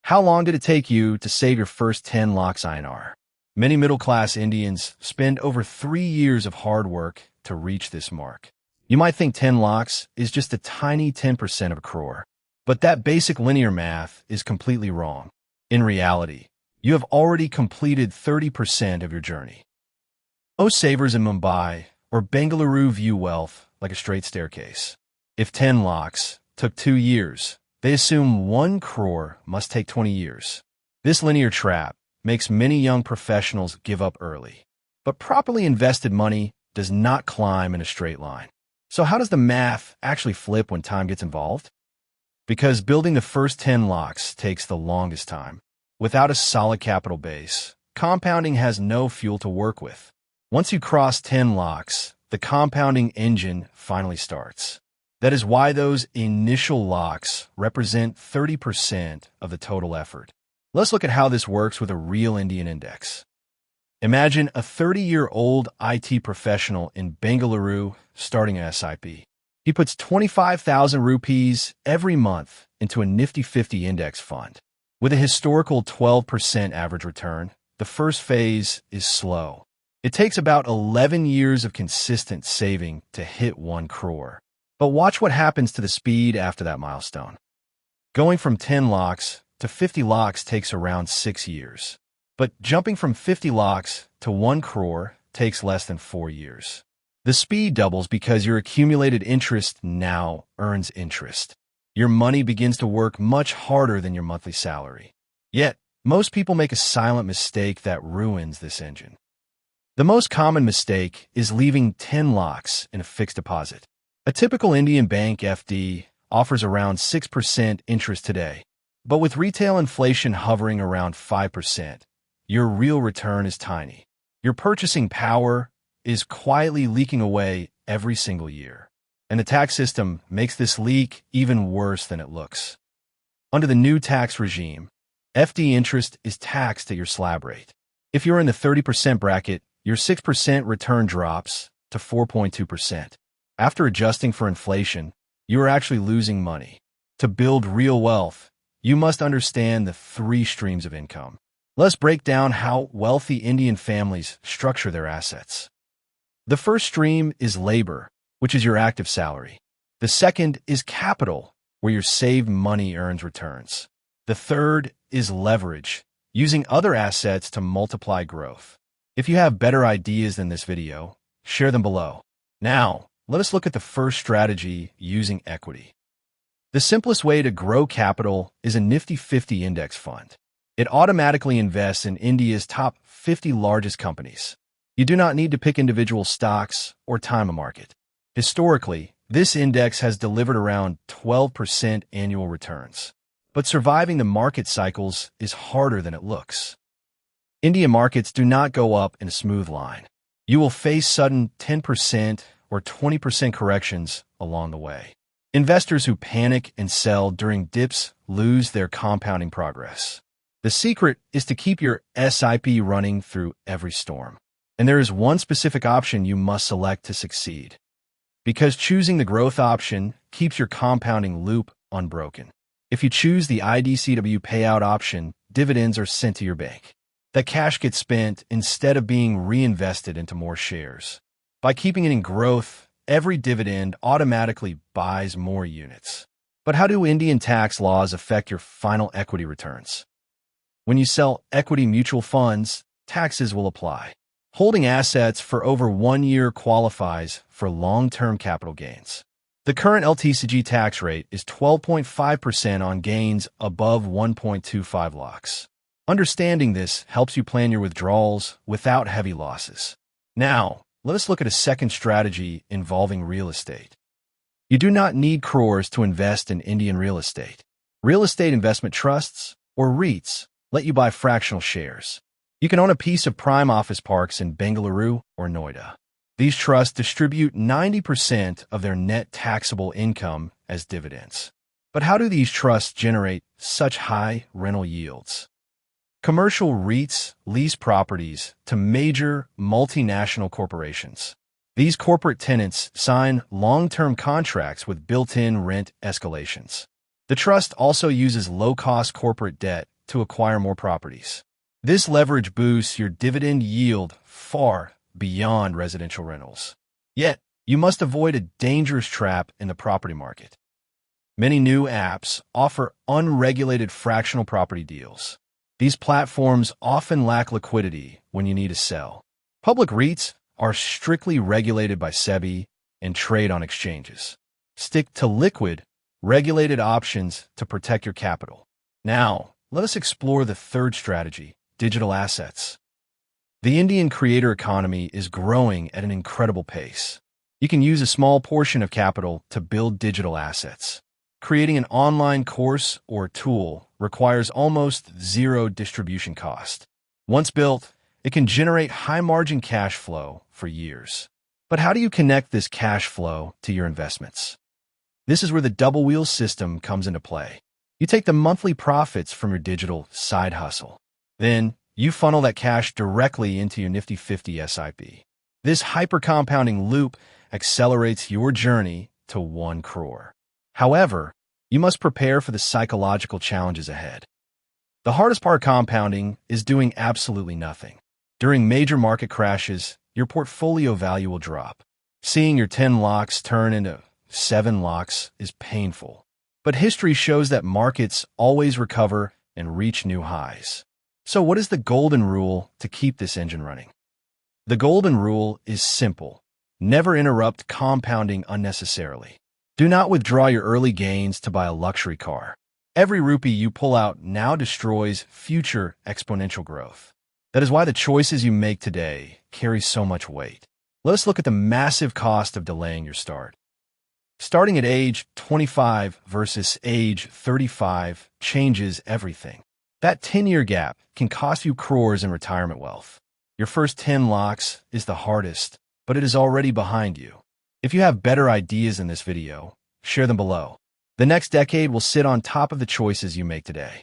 How long did it take you to save your first 10 lakhs INR? Many middle-class Indians spend over 3 years of hard work to reach this mark. You might think 10 lakhs is just a tiny 10% of a crore, but that basic linear math is completely wrong. In reality, you have already completed 30% of your journey. Most savers in Mumbai or Bengaluru view wealth like a straight staircase. If 10 lakhs took 2 years, they assume 1 crore must take 20 years. This linear trap makes many young professionals give up early. But properly invested money does not climb in a straight line. So how does the math actually flip when time gets involved? Because building the first 10 lakhs takes the longest time. Without a solid capital base, compounding has no fuel to work with. Once you cross 10 lakhs, the compounding engine finally starts. That is why those initial lakhs represent 30% of the total effort. Let's look at how this works with a real Indian index. Imagine a 30-year-old IT professional in Bengaluru starting an SIP. He puts 25,000 rupees every month into a Nifty 50 index fund. With a historical 12% average return, the first phase is slow. It takes about 11 years of consistent saving to hit 1 crore. But watch what happens to the speed after that milestone. Going from 10 lakhs to 50 lakhs takes around 6 years. But jumping from 50 lakhs to 1 crore takes less than 4 years. The speed doubles because your accumulated interest now earns interest. Your money begins to work much harder than your monthly salary. Yet, most people make a silent mistake that ruins this engine. The most common mistake is leaving 10 lakhs in a fixed deposit. A typical Indian bank FD offers around 6% interest today, but with retail inflation hovering around 5%, your real return is tiny. Your purchasing power is quietly leaking away every single year, and the tax system makes this leak even worse than it looks. Under the new tax regime, FD interest is taxed at your slab rate. If you're in the 30% bracket, your 6% return drops to 4.2%. After adjusting for inflation, you are actually losing money. To build real wealth, you must understand the 3 streams of income. Let's break down how wealthy Indian families structure their assets. The first stream is labor, which is your active salary. The second is capital, where your saved money earns returns. The third is leverage, using other assets to multiply growth. If you have better ideas than this video, share them below. Now, let us look at the first strategy using equity. The simplest way to grow capital is a Nifty 50 index fund. It automatically invests in India's top 50 largest companies. You do not need to pick individual stocks or time a market. Historically, this index has delivered around 12% annual returns. But surviving the market cycles is harder than it looks. Indian markets do not go up in a smooth line. You will face sudden 10% or 20% corrections along the way. Investors who panic and sell during dips lose their compounding progress. The secret is to keep your SIP running through every storm. And there is one specific option you must select to succeed. Because choosing the growth option keeps your compounding loop unbroken. If you choose the IDCW payout option, dividends are sent to your bank. That cash gets spent instead of being reinvested into more shares. By keeping it in growth, every dividend automatically buys more units. But how do Indian tax laws affect your final equity returns? When you sell equity mutual funds, taxes will apply. Holding assets for over 1 year qualifies for long-term capital gains. The current LTCG tax rate is 12.5% on gains above 1.25 lakhs. Understanding this helps you plan your withdrawals without heavy losses. Now, let us look at a second strategy involving real estate. You do not need crores to invest in Indian real estate. Real estate investment trusts, or REITs, let you buy fractional shares. You can own a piece of prime office parks in Bengaluru or Noida. These trusts distribute 90% of their net taxable income as dividends. But how do these trusts generate such high rental yields? Commercial REITs lease properties to major multinational corporations. These corporate tenants sign long-term contracts with built-in rent escalations. The trust also uses low-cost corporate debt to acquire more properties. This leverage boosts your dividend yield far beyond residential rentals. Yet, you must avoid a dangerous trap in the property market. Many new apps offer unregulated fractional property deals. These platforms often lack liquidity when you need to sell. Public REITs are strictly regulated by SEBI and trade on exchanges. Stick to liquid, regulated options to protect your capital. Now, let us explore the third strategy, digital assets. The Indian creator economy is growing at an incredible pace. You can use a small portion of capital to build digital assets. Creating an online course or tool requires almost zero distribution cost. Once built, it can generate high-margin cash flow for years. But how do you connect this cash flow to your investments? This is where the double wheel system comes into play. You take the monthly profits from your digital side hustle. Then, you funnel that cash directly into your Nifty 50 SIP. This hyper-compounding loop accelerates your journey to 1 crore. However, you must prepare for the psychological challenges ahead. The hardest part of compounding is doing absolutely nothing. During major market crashes, your portfolio value will drop. Seeing your 10 lakhs turn into 7 lakhs is painful. But history shows that markets always recover and reach new highs. So what is the golden rule to keep this engine running? The golden rule is simple. Never interrupt compounding unnecessarily. Do not withdraw your early gains to buy a luxury car. Every rupee you pull out now destroys future exponential growth. That is why the choices you make today carry so much weight. Let us look at the massive cost of delaying your start. Starting at age 25 versus age 35 changes everything. That 10-year gap can cost you crores in retirement wealth. Your first 10 lakhs is the hardest, but it is already behind you. If you have better ideas in this video, share them below. The next decade will sit on top of the choices you make today.